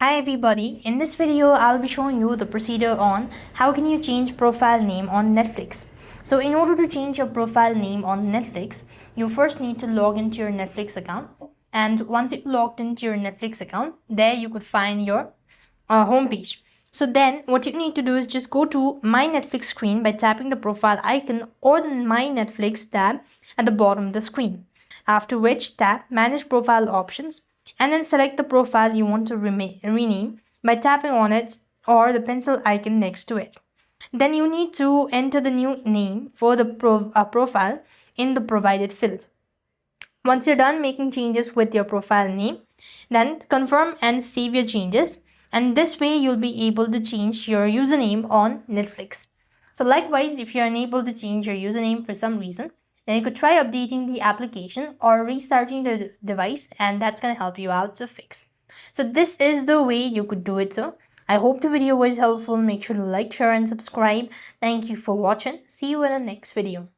Hi everybody, in this video I'll be showing you the procedure on how can you change profile name on Netflix. So in order to change your profile name on Netflix, you first need to log into your Netflix account, and once you've logged into your Netflix account, there you could find your home page. So then what you need to do is just go to My Netflix screen by tapping the profile icon or the My Netflix tab at the bottom of the screen. After which, tap Manage Profile Options and then select the profile you want to rename by tapping on it or the pencil icon next to it. Then you need to enter the new name for the profile in the provided field. Once you're done making changes with your profile name, then confirm and save your changes, and this way you'll be able to change your username on Netflix. So likewise, if you're unable to change your username for some reason, then you could try updating the application or restarting the device, and that's going to help you out to fix. So this is the way you could do it. So I hope the video was helpful. Make sure to like, share and subscribe. Thank you for watching. See you in the next video.